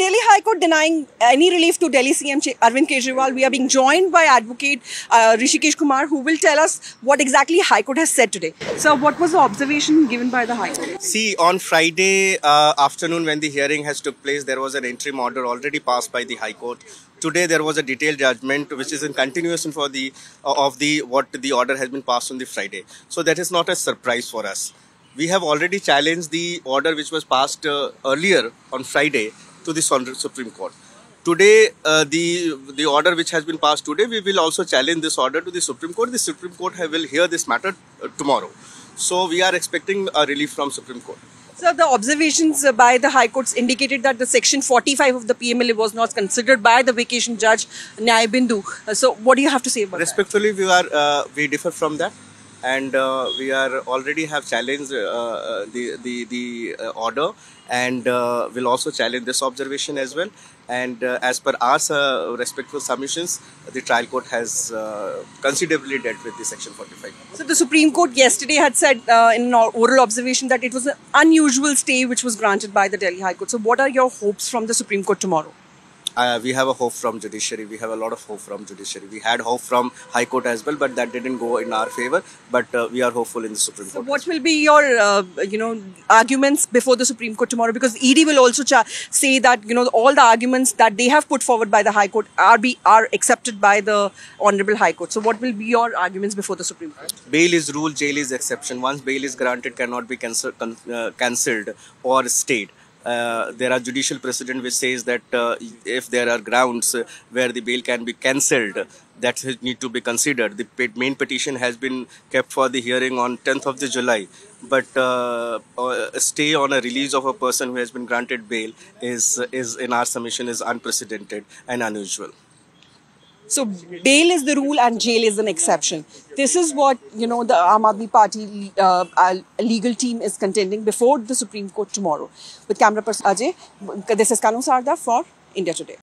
Delhi High Court denying any relief to Delhi CM Arvind Kejriwal. We are being joined by Advocate Rishikesh Kumar, who will tell us what exactly High Court has said today. So, what was the observation given by the High Court? See, on Friday afternoon when the hearing has took place, there was an interim order already passed by the High Court. Today there was a detailed judgment which is in continuation for what the order has been passed on the Friday. So that is not a surprise for us. We have already challenged the order which was passed earlier on Friday to the Supreme Court. Today, the order which has been passed today, we will also challenge this order to the Supreme Court. The Supreme Court will hear this matter tomorrow. So we are expecting a relief from Supreme Court. So the observations by the High Courts indicated that the section 45 of the PMLA was not considered by the vacation judge Nyay Bindu. So what do you have to say about Respectfully, we differ from that. And we are already have challenged the order, and will also challenge this observation as well. And as per our respectful submissions, the trial court has considerably dealt with the section 45. So the Supreme Court yesterday had said in an oral observation that it was an unusual stay which was granted by the Delhi High Court. So what are your hopes from the Supreme Court tomorrow? We have a hope from judiciary. We have a lot of hope from judiciary. We had hope from High Court as well, but that didn't go in our favor. But we are hopeful in the Supreme Court. So what will be your, arguments before the Supreme Court tomorrow? Because ED will also say that all the arguments that they have put forward by the High Court are accepted by the Honorable High Court. So what will be your arguments before the Supreme Court? Bail is rule, jail is exception. Once bail is granted, cannot be cancelled or stayed. There are judicial precedent which says that if there are grounds where the bail can be cancelled, that need to be considered. The main petition has been kept for the hearing on 10th of July, but a stay on a release of a person who has been granted bail is in our submission is unprecedented and unusual. So bail is the rule and jail is an exception. This is what the Aam Aadmi Party legal team is contending before the Supreme Court tomorrow. With camera person Ajay, this is Kanu Sarda for India Today.